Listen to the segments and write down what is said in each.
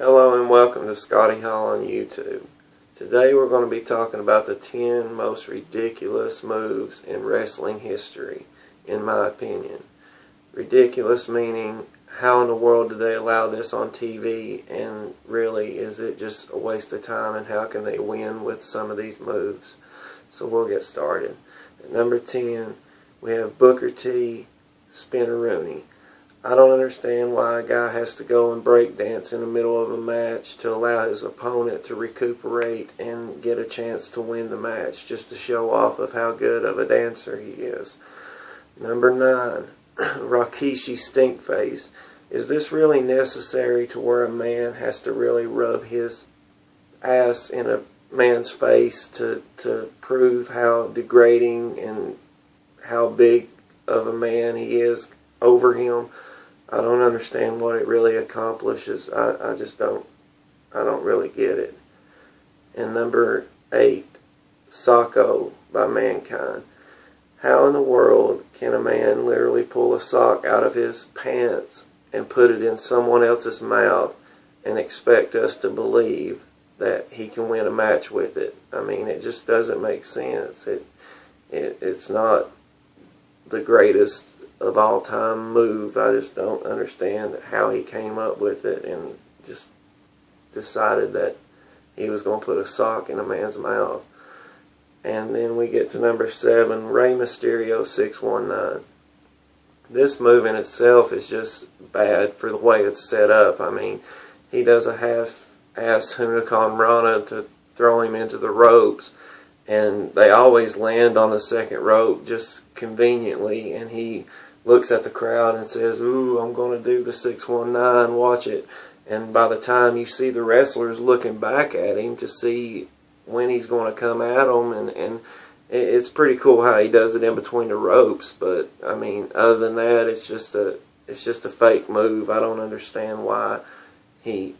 Hello and welcome to Scotty Hall on YouTube. Today we're going to be talking about the 10 most ridiculous moves in wrestling history, in my opinion. Ridiculous meaning, how in the world did they allow this on TV, and really, is it just a waste of time, and how can they win with some of these moves? So we'll get started. At number 10, we have Booker T. Spinneroonie. I don't understand why a guy has to go and break dance in the middle of a match to allow his opponent to recuperate and get a chance to win the match, just to show off of how good of a dancer he is. Number 9, Rikishi Stinkface. Is this really necessary to where a man has to really rub his ass in a man's face to prove how degrading and how big of a man he is over him? I don't understand what it really accomplishes. I don't really get it. And number 8, Socko by Mankind. How in the world can a man literally pull a sock out of his pants and put it in someone else's mouth and expect us to believe that he can win a match with it? I mean, it just doesn't make sense. It's not the greatest of all time move. I just don't understand how he came up with it and just decided that he was going to put a sock in a man's mouth. And then we get to number 7, Rey Mysterio 619. This move in itself is just bad for the way it's set up. I mean, he does a half-assed Huracan Rana to throw him into the ropes, and they always land on the second rope just conveniently, and he looks at the crowd and says, "Ooh, I'm going to do the 619, watch it." And by the time you see the wrestlers looking back at him to see when he's going to come at them, and it's pretty cool how he does it in between the ropes. But I mean, other than that, it's just a fake move. I don't understand why they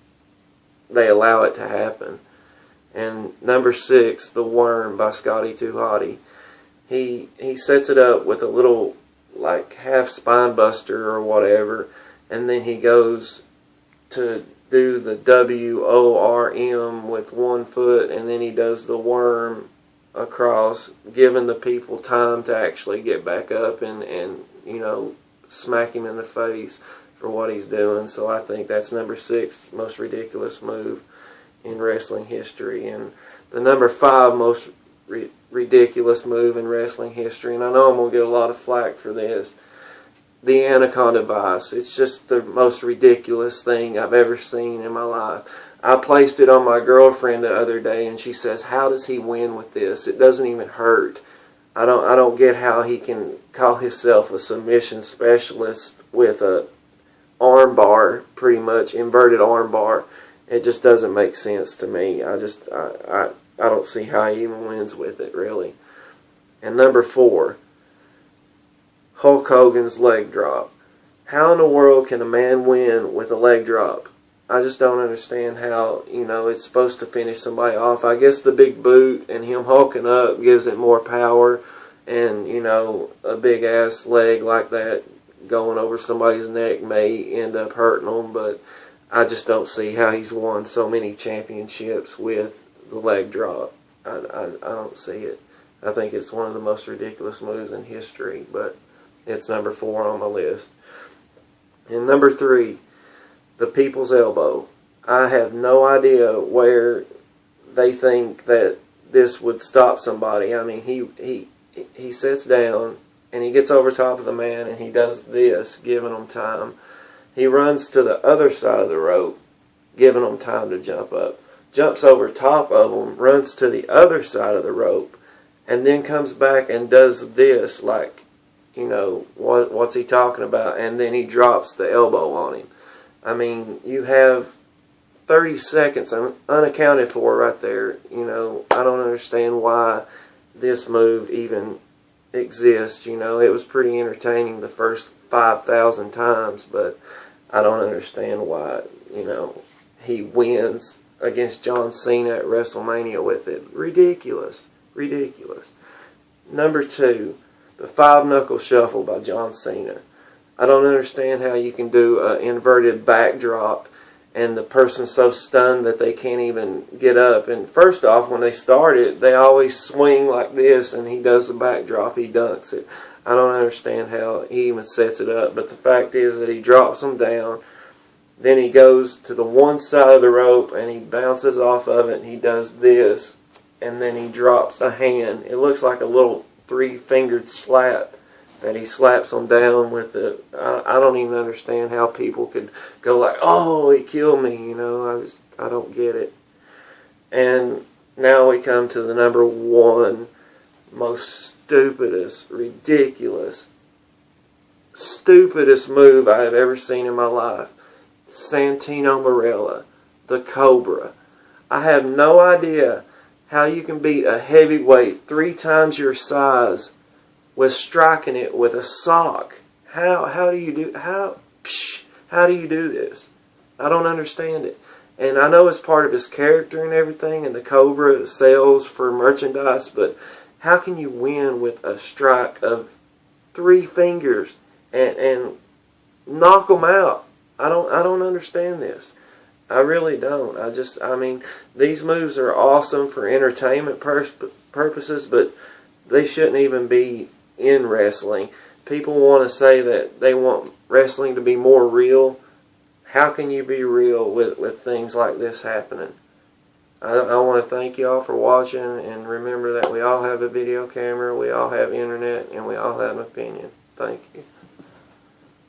allow it to happen. And number 6, The Worm by Scotty 2 Hotty. He sets it up with a little like half spine buster or whatever, and then he goes to do the WORM with one foot, and then he does the worm across, giving the people time to actually get back up and smack him in the face for what he's doing. So I think that's number 6 most ridiculous move in wrestling history. And the number 5 most ridiculous move in wrestling history, and I know I'm going to get a lot of flack for this, the Anaconda Vice. It's just the most ridiculous thing I've ever seen in my life. I placed it on my girlfriend the other day, and she says, "How does he win with this? It doesn't even hurt." I don't get how he can call himself a submission specialist with a armbar, pretty much inverted armbar. It just doesn't make sense to me. I don't see how he even wins with it, really. And number 4, Hulk Hogan's leg drop. How in the world can a man win with a leg drop? I just don't understand how, it's supposed to finish somebody off. I guess the big boot and him hulking up gives it more power, and, a big ass leg like that going over somebody's neck may end up hurting them, but I just don't see how he's won so many championships with the leg drop. I don't see it. I think it's one of the most ridiculous moves in history, but it's number 4 on my list. And number 3, the People's Elbow. I have no idea where they think that this would stop somebody. I mean, he sits down and he gets over top of the man and he does this, giving him time. He runs to the other side of the rope, giving him time to jump up. Jumps over top of him, runs to the other side of the rope, and then comes back and does this, like, what's he talking about? And then he drops the elbow on him. I mean, you have 30 seconds unaccounted for right there. I don't understand why this move even exists. It was pretty entertaining the first 5,000 times, but I don't understand why, he wins against John Cena at WrestleMania with it. Ridiculous. Ridiculous. Number 2, the 5-knuckle shuffle by John Cena. I don't understand how you can do an inverted backdrop and the person's so stunned that they can't even get up. And first off, when they start it, they always swing like this, and he does the backdrop, he dunks it. I don't understand how he even sets it up, but the fact is that he drops them down, then he goes to the one side of the rope, and he bounces off of it, and he does this, and then he drops a hand. It looks like a little three-fingered slap that he slaps them down with. I don't even understand how people could go like, oh, he killed me, you know. I don't get it. And now we come to the number one most stupidest, ridiculous, stupidest move I have ever seen in my life. Santino Marella, the Cobra. I have no idea how you can beat a heavyweight 3 times your size with striking it with a sock. How do you do this? I don't understand it. And I know it's part of his character and everything, and the Cobra sells for merchandise, but how can you win with a strike of 3 fingers and knock them out? I don't understand this. I really don't. I mean, these moves are awesome for entertainment purposes, but they shouldn't even be in wrestling. People want to say that they want wrestling to be more real. How can you be real with things like this happening? I want to thank you all for watching, and remember that we all have a video camera, we all have internet, and we all have an opinion. Thank you.